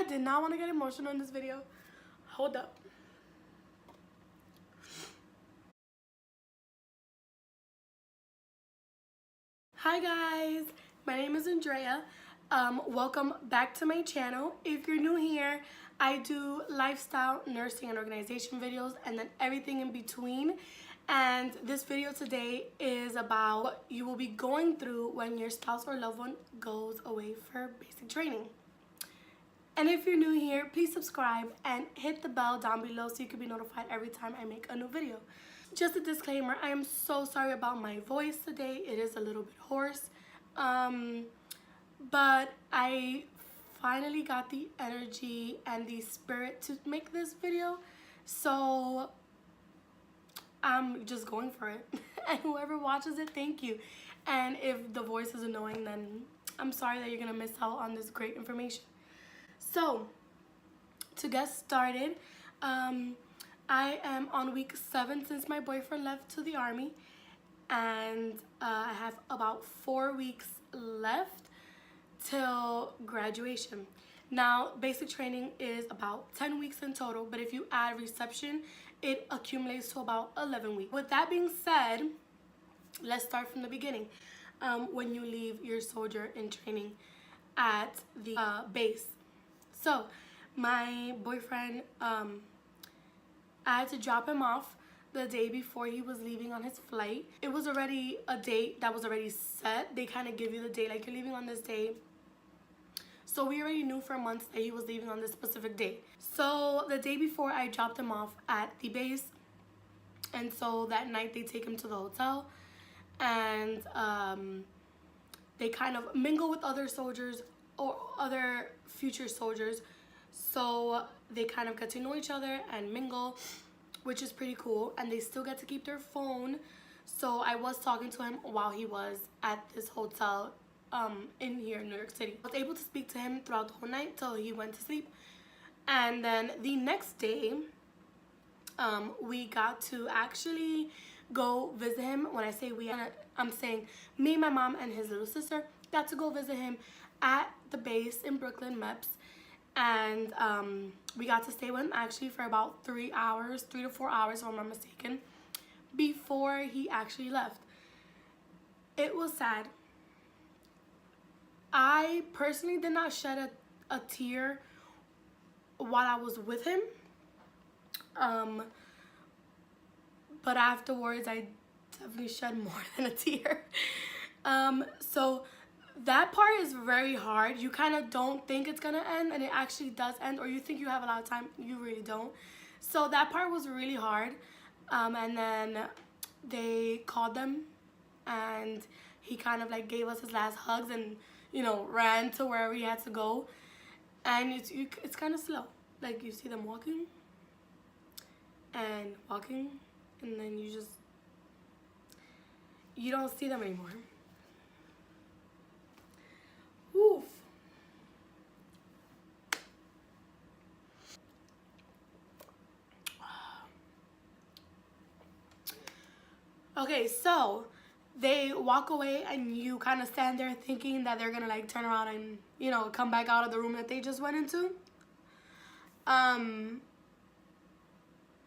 I did not want to get emotional in this video. Hold up. Hi guys, my name is Andrea. Welcome back to my channel. If you're new here, I do lifestyle, nursing, and organization videos, and then everything in between. And this video today is about what you will be going through when your spouse or loved one goes away for basic training. And if you're new here, please subscribe and hit the bell down below so you can be notified every time I make a new video. Just a disclaimer, I am so sorry about my voice today. It is a little bit hoarse. But I finally got the energy and the spirit to make this video. So I'm just going for it. And whoever watches it, thank you. And if the voice is annoying, then I'm sorry that you're gonna miss out on this great information. So, to get started, I am on week 7 since my boyfriend left to the army, and I have about 4 weeks left till graduation. Now, basic training is about 10 weeks in total, but if you add reception, it accumulates to about 11 weeks. With that being said, let's start from the beginning. When you leave your soldier in training at the base. So, my boyfriend, I had to drop him off the day before he was leaving on his flight. It was already a date that was already set. They kind of give you the date, like you're leaving on this day. So we already knew for months that he was leaving on this specific date. So the day before, I dropped him off at the base. And so that night they take him to the hotel. And they kind of mingle with other soldiers or other future soldiers, so they kind of get to know each other and mingle, which is pretty cool. And they still get to keep their phone. So I was talking to him while he was at this hotel in here in New York City. I was able to speak to him throughout the whole night till he went to sleep. And then the next day, we got to actually go visit him. When I say we, I'm saying me, my mom, and his little sister got to go visit him at the base in Brooklyn, MEPS. And we got to stay with him actually for about 3 to 4 hours, if I'm not mistaken, before he actually left. It was sad. I personally did not shed a tear while I was with him. But afterwards, I definitely shed more than a tear. So that part is very hard. You kind of don't think it's gonna end, and it actually does end, or you think you have a lot of time, you really don't. So that part was really hard. And then they called them, and he kind of like gave us his last hugs and, you know, ran to where we had to go. And it's kind of slow. Like, you see them walking and walking, and then you don't see them anymore. Oof. Okay, so they walk away and you kind of stand there thinking that they're gonna like turn around and, you know, come back out of the room that they just went into.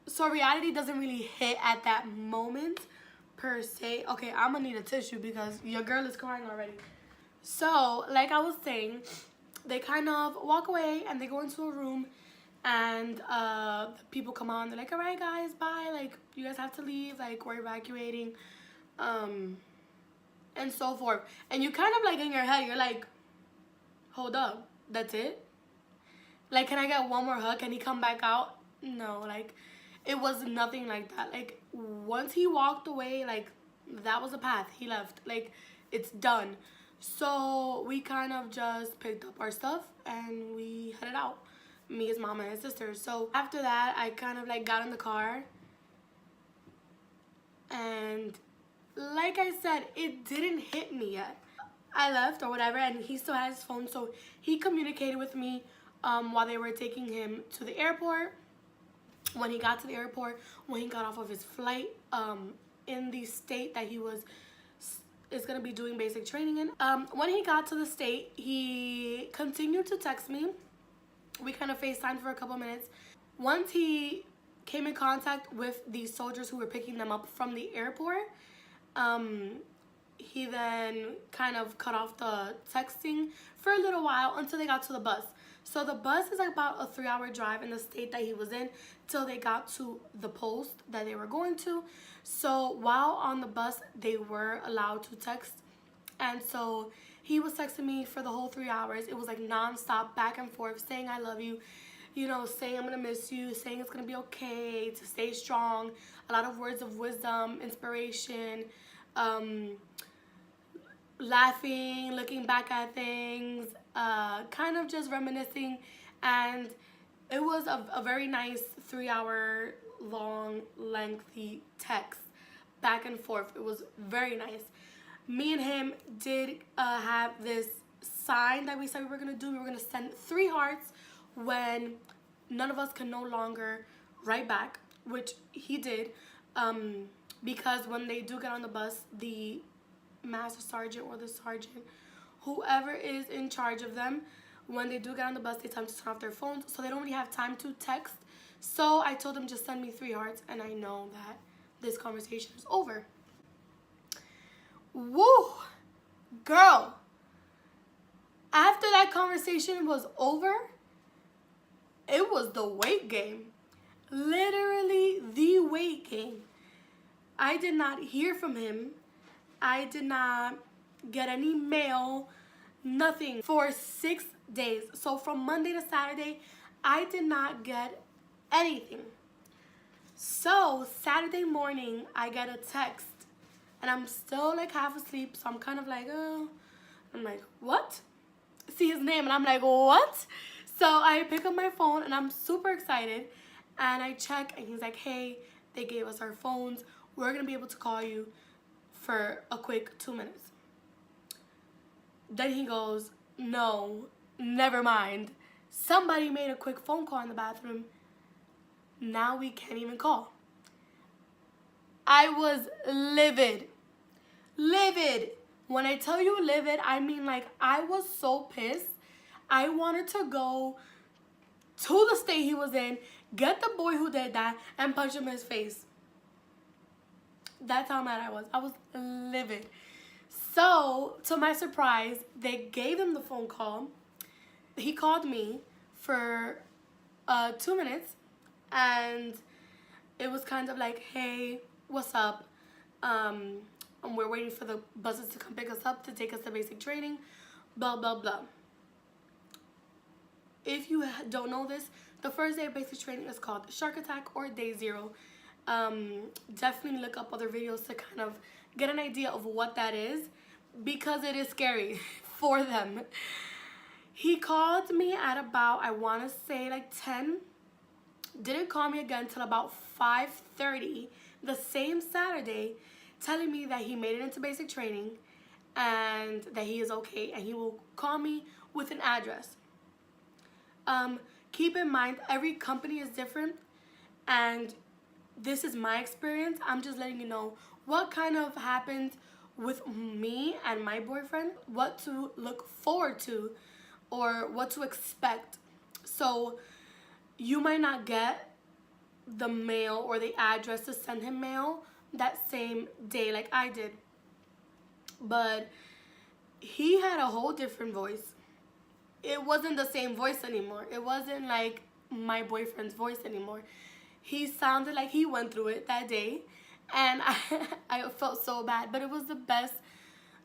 So reality doesn't really hit at that moment per se. Okay, I'm gonna need a tissue because your girl is crying already. So, like I was saying, they kind of walk away and they go into a room, and the people come on. They're like, all right, guys, bye. Like, you guys have to leave. Like, we're evacuating, and so forth. And you kind of like in your head, you're like, hold up, that's it? Like, can I get one more hug? Can he come back out? No, like, it was nothing like that. Like, once he walked away, like, that was a path. He left. Like, it's done. So we kind of just picked up our stuff and we headed out. Me, his mom, and his sister. So after that, I kind of like got in the car. And like I said, it didn't hit me yet. I left or whatever, and he still has his phone. So he communicated with me while they were taking him to the airport. When he got to the airport, when he got off of his flight, in the state that he is going to be doing basic training in. When he got to the state, he continued to text me We kind of FaceTimed for a couple minutes. Once he came in contact with the soldiers who were picking them up from the airport, he then kind of cut off the texting for a little while until they got to the bus. So the bus is about a 3-hour drive in the state that he was in till they got to the post that they were going to. So while on the bus, they were allowed to text. And so he was texting me for the whole 3 hours. It was like nonstop, back and forth, saying I love you, you know, saying I'm gonna miss you, saying it's gonna be okay, to stay strong. A lot of words of wisdom, inspiration, laughing, looking back at things, kind of just reminiscing. And it was a very nice 3-hour long, lengthy text back and forth. It was very nice. Me and him did have this sign that we said we were gonna do. We were gonna send 3 hearts when none of us can no longer write back, which he did, because when they do get on the bus, the master sergeant or the sergeant, whoever is in charge of them, when they do get on the bus, they tell them to turn off their phones, so they don't really have time to text. So I told him, just send me 3 hearts, and I know that this conversation is over. Woo! Girl, after that conversation was over, it was the weight gain. Literally the weight gain. I did not hear from him. I did not get any mail, nothing for 6 days. So from Monday to Saturday, I did not get anything. So Saturday morning, I get a text, and I'm still like half asleep, so I'm kind of like, oh. I'm like, what? See his name, and I'm like, what? So I pick up my phone, and I'm super excited, and I check, and he's like, hey, they gave us our phones. We're gonna be able to call you for a quick 2 minutes. Then he goes, no, never mind. Somebody made a quick phone call in the bathroom. Now we can't even call. I was livid. Livid. When I tell you livid, I mean like I was so pissed. I wanted to go to the state he was in, get the boy who did that, and punch him in his face. That's how mad I was. I was livid. So, to my surprise, they gave him the phone call. He called me for 2 minutes, and it was kind of like, hey, what's up? And we're waiting for the buses to come pick us up to take us to basic training, blah, blah, blah. If you don't know this, the first day of basic training is called Shark Attack or Day 0. Definitely look up other videos to kind of get an idea of what that is, because it is scary for them. He called me at about, I want to say like 10. Didn't call me again until about 5:30 the same Saturday, telling me that he made it into basic training and that he is okay and he will call me with an address. Keep in mind, every company is different, and this is my experience. I'm just letting you know what kind of happened with me and my boyfriend, what to look forward to or what to expect. So you might not get the mail or the address to send him mail that same day like I did, but he had a whole different voice. It wasn't the same voice anymore. It wasn't like my boyfriend's voice anymore. He sounded like he went through it that day, and I felt so bad, but it was the best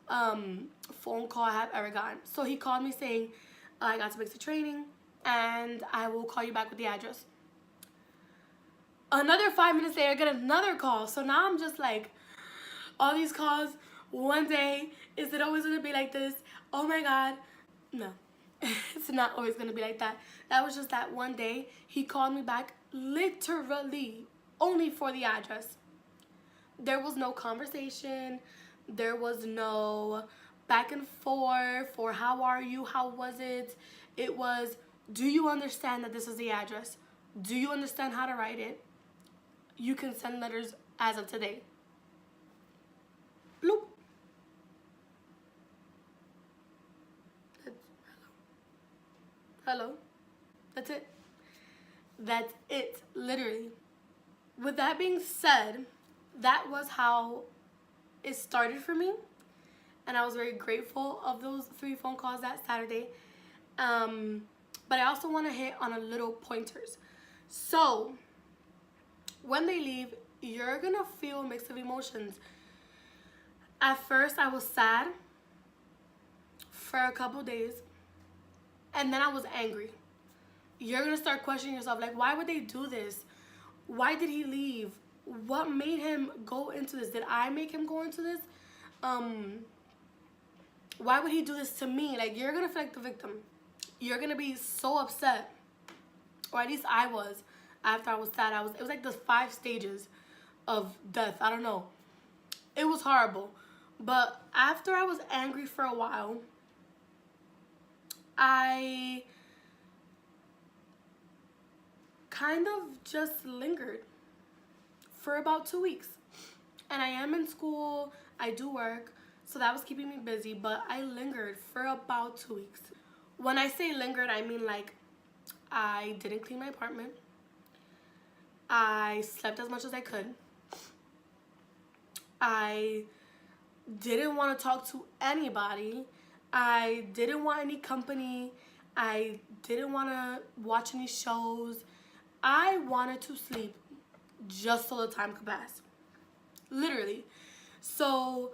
phone call I have ever gotten. So he called me saying, I got to basic training, and I will call you back with the address. Another 5 minutes later, I get another call. So now I'm just like, all these calls, one day, is it always going to be like this? Oh my God. No, it's not always going to be like that. That was just that one day. He called me back literally only for the address. There was no conversation. There was no back and forth or how are you, how was it? It was, do you understand that this is the address? Do you understand how to write it? You can send letters as of today. Bloop. Hello. That's That's it. That's it, literally. With that being said, that was how it started for me. And I was very grateful of those 3 phone calls that Saturday. But I also want to hit on a little pointers. So, when they leave, you're going to feel a mix of emotions. At first, I was sad for a couple days. And then I was angry. You're going to start questioning yourself. Like, why would they do this? Why did he leave? What made him go into this? Did I make him go into this? Why would he do this to me? Like, you're going to feel like the victim. You're going to be so upset. Or at least I was. After I was sad, it was like the 5 stages of death. I don't know. It was horrible. But after I was angry for a while, I kind of just lingered for about 2 weeks. And I am in school. I do work. So that was keeping me busy. But I lingered for about 2 weeks. When I say lingered, I mean like I didn't clean my apartment. I slept as much as I could. I didn't want to talk to anybody. I didn't want any company. I didn't want to watch any shows. I wanted to sleep just so the time could pass. Literally. So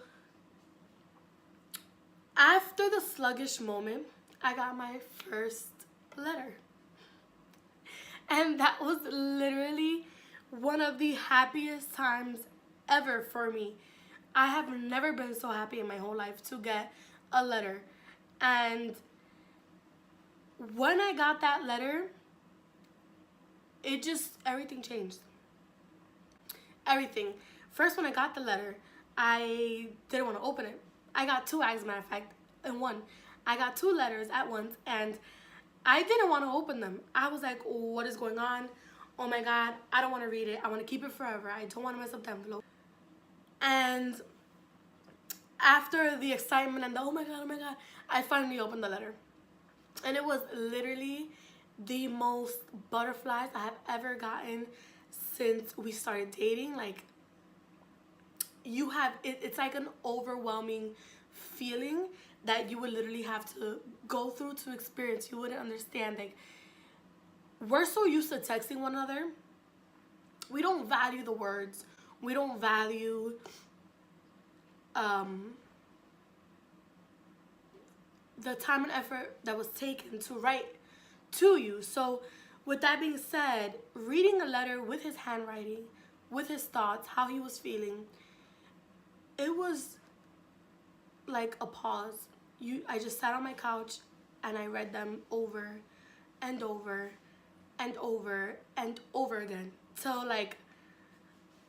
after the sluggish moment, I got my first letter. And that was literally one of the happiest times ever for me. I have never been so happy in my whole life to get a letter. And when I got that letter, everything changed. Everything. First, when I got the letter, I didn't want to open it. I got 2, as a matter of fact, in one. I got 2 letters at once, and I didn't want to open them. I was like, what is going on? Oh my God, I don't want to read it. I want to keep it forever. I don't want to mess up the envelope. And after the excitement and the oh my God, I finally opened the letter. And it was literally the most butterflies I have ever gotten since we started dating. Like, it's like an overwhelming feeling that you would literally have to go through to experience. You wouldn't understand. Like, we're so used to texting one another. We don't value the words. We don't value the time and effort that was taken to write to you. So with that being said, reading a letter with his handwriting, with his thoughts, how he was feeling, it was like a pause. I just sat on my couch and I read them over and over and over and over again. So like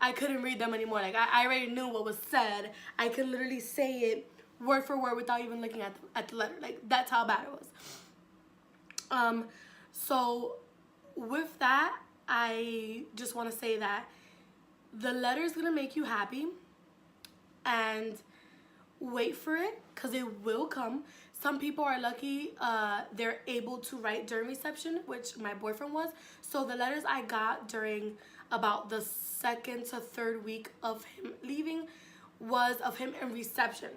I couldn't read them anymore. Like I already knew what was said. I could literally say it word for word without even looking at the letter. Like that's how bad it was. So with that, I just want to say that the letter is gonna make you happy, and wait for it because it will come. Some people are lucky they're able to write during reception, which my boyfriend was. So the letters I got during about the 2nd to 3rd week of him leaving was of him in reception.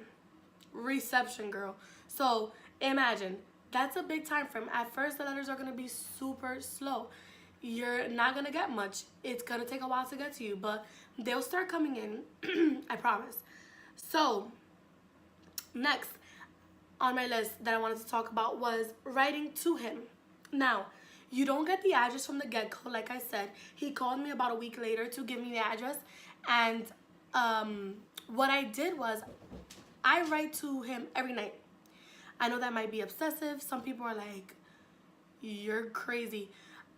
Reception, girl. So imagine, that's a big time frame. At first, the letters are going to be super slow. You're not going to get much. It's going to take a while to get to you, but they'll start coming in. I promise. So next on my list that I wanted to talk about was writing to him. Now, you don't get the address from the get-go, like I said. He called me about a week later to give me the address, and what I did was I write to him every night. I know that might be obsessive. Some people are like, you're crazy.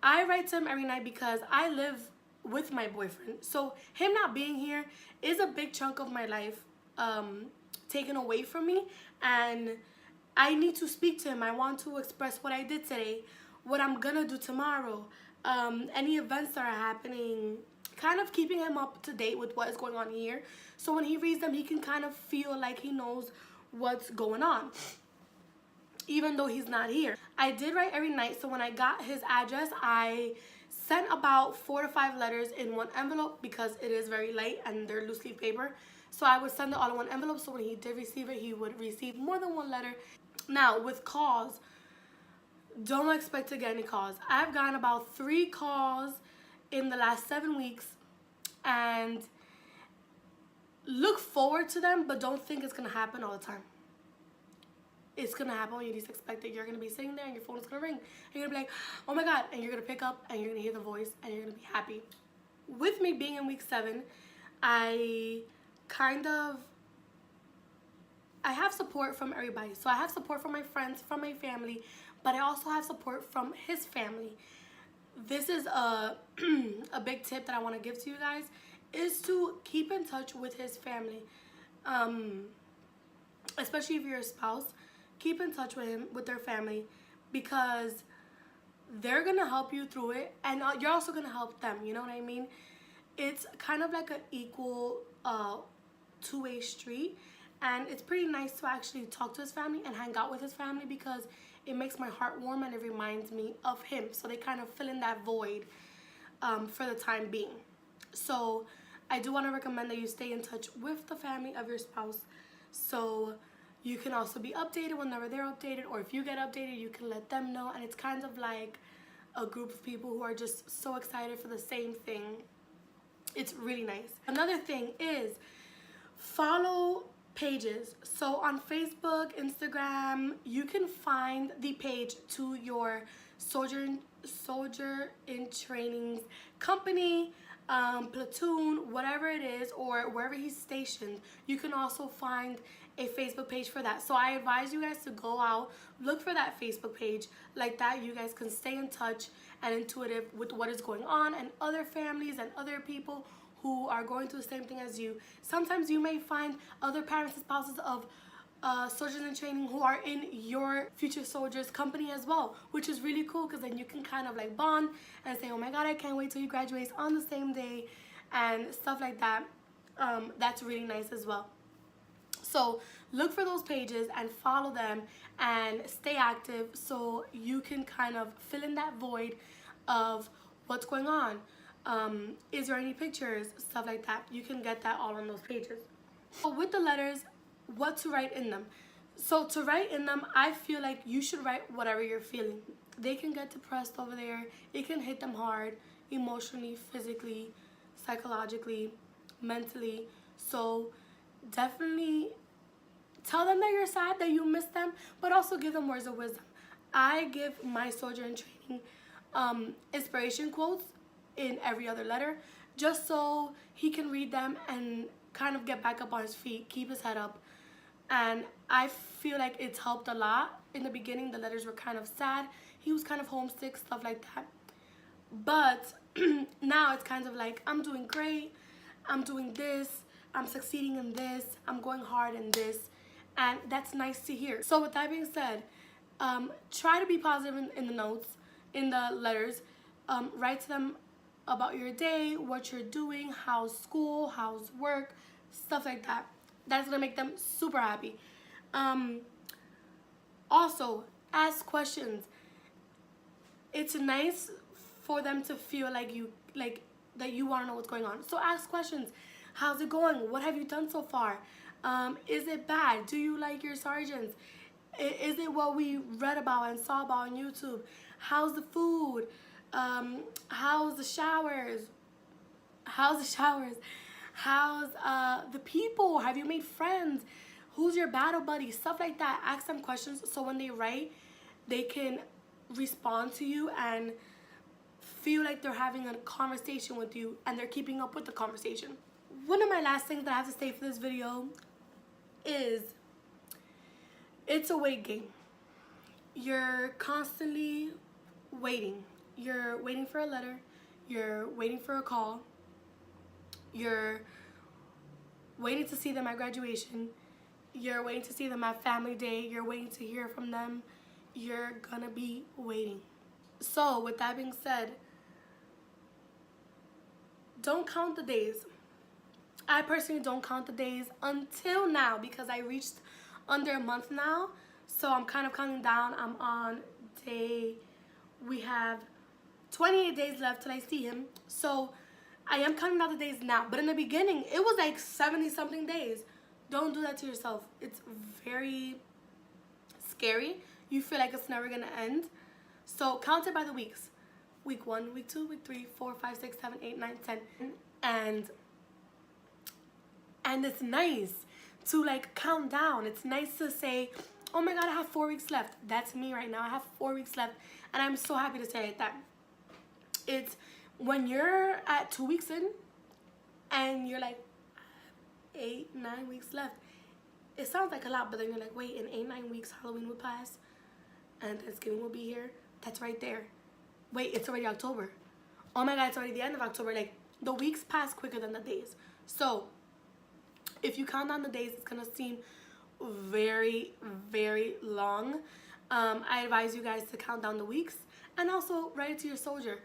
I write to him every night because I live with my boyfriend. So him not being here is a big chunk of my life taken away from me, and I need to speak to him. I want to express what I did today, what I'm gonna do tomorrow, any events that are happening, kind of keeping him up to date with what is going on here. So when he reads them, he can kind of feel like he knows what's going on. even though he's not here. I did write every night, so when I got his address, I sent about 4 to 5 letters in one envelope because it is very light and they're loose leaf paper. So I would send it all in one envelope, so when he did receive it, he would receive more than one letter. Now, with calls, don't expect to get any calls. I've gotten about 3 calls in the last 7 weeks, and look forward to them, but don't think it's gonna happen all the time. It's gonna happen when you least expect it. You're gonna be sitting there and your phone is gonna ring. And you're gonna be like, oh my God, and you're gonna pick up and you're gonna hear the voice and you're gonna be happy. With me being in week 7, I have support from everybody. So I have support from my friends, from my family, but I also have support from his family. This is a big tip that I want to give to you guys, is to keep in touch with his family. Especially if you're a spouse, keep in touch with him, with their family, because they're gonna help you through it, and you're also gonna help them. You know what I mean? It's kind of like an equal two-way street, and it's pretty nice to actually talk to his family and hang out with his family because it makes my heart warm and it reminds me of him. So they kind of fill in that void for the time being. So I do want to recommend that you stay in touch with the family of your spouse, so you can also be updated whenever they're updated, or if you get updated, you can let them know. And it's kind of like a group of people who are just so excited for the same thing. It's really nice. Another thing is follow pages. So on Facebook, Instagram, you can find the page to your soldier in training's company, platoon, whatever it is, or wherever he's stationed. You can also find a Facebook page for that. So I advise you guys to go out, look for that Facebook page. Like that, you guys can stay in touch and intuitive with what is going on, and other families and other people who are going through the same thing as you. Sometimes you may find other parents and spouses of soldiers in training who are in your future soldiers company as well, which is really cool, because then you can kind of like bond and say, oh my God, I can't wait till he graduates on the same day and stuff like that. That's really nice as well. So look for those pages and follow them and stay active, so you can kind of fill in that void of what's going on. Is there any pictures, stuff like that. You can get that all on those pages. So with the letters, what to write in them. So to write in them, I feel like you should write whatever you're feeling. They can get depressed over there. It can hit them hard, emotionally, physically, psychologically, mentally. So definitely tell them that you're sad, that you miss them, but also give them words of wisdom. I give my soldier in training inspiration quotes in every other letter, just so he can read them and kind of get back up on his feet, keep his head up. And I feel like it's helped a lot. In the beginning, the letters were kind of sad. He was kind of homesick, stuff like that. But now it's kind of like, I'm doing great, I'm doing this, I'm succeeding in this, I'm going hard in this, and that's nice to hear. So with that being said, try to be positive in the notes, in the letters. Write to them about your day, what you're doing, how's school, how's work, stuff like that. That's gonna make them super happy. Also, ask questions. It's nice for them to feel like that you want to know what's going on. So ask questions. How's it going? What have you done so far? Is it bad? Do you like your sergeants? Is it what we read about and saw about on YouTube? How's the food? How's the showers? How's the showers? How's the people? Have you made friends? Who's your battle buddy? Stuff like that. Ask them questions so when they write, they can respond to you and feel like they're having a conversation with you and they're keeping up with the conversation. One of my last things that I have to say for this video is, it's a wait game. You're constantly waiting. You're waiting for a letter. You're waiting for a call. You're waiting to see them at graduation. You're waiting to see them at family day. You're waiting to hear from them. You're gonna be waiting. So with that being said, don't count the days. I personally don't count the days until now, because I reached under a month now. So I'm kind of counting down. I'm on we have 28 days left till I see him. So I am counting down the days now. But in the beginning, it was like 70 something days. Don't do that to yourself. It's very scary. You feel like it's never gonna end. So count it by the weeks. Week 1, week 2, week 3, 4, 5, 6, 7, 8, 9, 10. And it's nice to like count down. It's nice to say, oh my God, I have 4 weeks left. That's me right now. I have 4 weeks left. And I'm so happy to say it that. It's when you're at 2 weeks in and you're like 8, 9 weeks left. It sounds like a lot, but then you're like, wait, in 8, 9 weeks, Halloween will pass and Thanksgiving will be here. That's right there. Wait, it's already October. Oh my God, it's already the end of October. Like, the weeks pass quicker than the days. So if you count down the days, it's gonna seem very, very long. I advise you guys to count down the weeks and also write it to your soldier.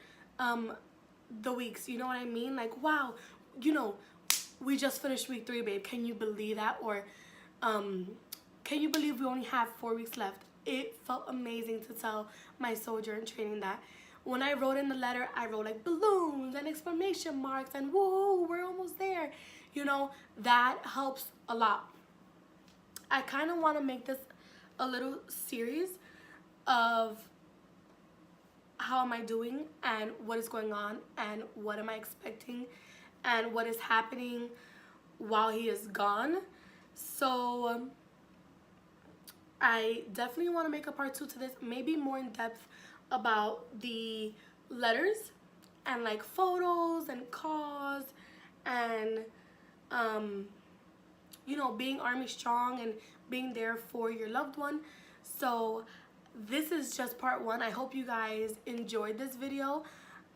The weeks, you know what I mean? Like, wow, you know, we just finished week 3, babe. Can you believe that? Or can you believe we only have 4 weeks left? It felt amazing to tell my soldier in training that. When I wrote in the letter, I wrote like balloons and exclamation marks and whoa, we're almost there. You know, that helps a lot. I kind of want to make this a little series of how am I doing and what is going on and what am I expecting and what is happening while he is gone. So I definitely want to make a part 2 to this, maybe more in depth about the letters and like photos and calls and you know, being Army strong and being there for your loved one. So this is just part 1. I hope you guys enjoyed this video.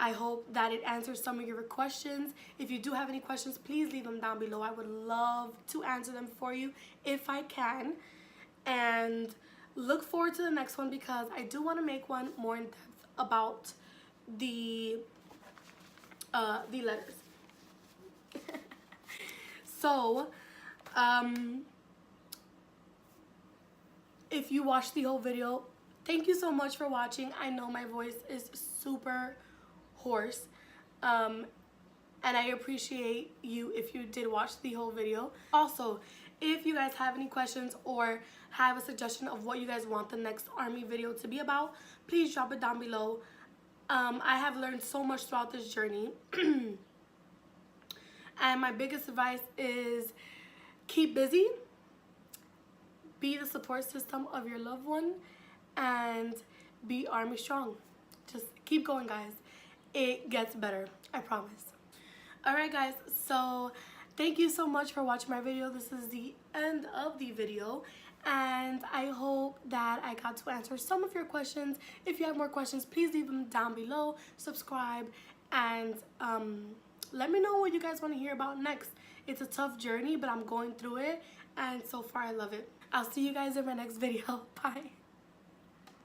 I hope that it answers some of your questions. If you do have any questions, please leave them down below. I would love to answer them for you if I can. And look forward to the next one because I do want to make one more in depth about the letters. So if you watched the whole video, thank you so much for watching. I know my voice is super hoarse, and I appreciate you if you did watch the whole video. Also, if you guys have any questions or have a suggestion of what you guys want the next Army video to be about, please drop it down below. I have learned so much throughout this journey. And my biggest advice is keep busy, be the support system of your loved one, and be Army strong. Just keep going, guys. It gets better, I promise. Alright guys, so thank you so much for watching my video. This is the end of the video, and I hope that I got to answer some of your questions. If you have more questions, please leave them down below, subscribe, and let me know what you guys want to hear about next. It's a tough journey, but I'm going through it, and so far I love it. I'll see you guys in my next video. Bye.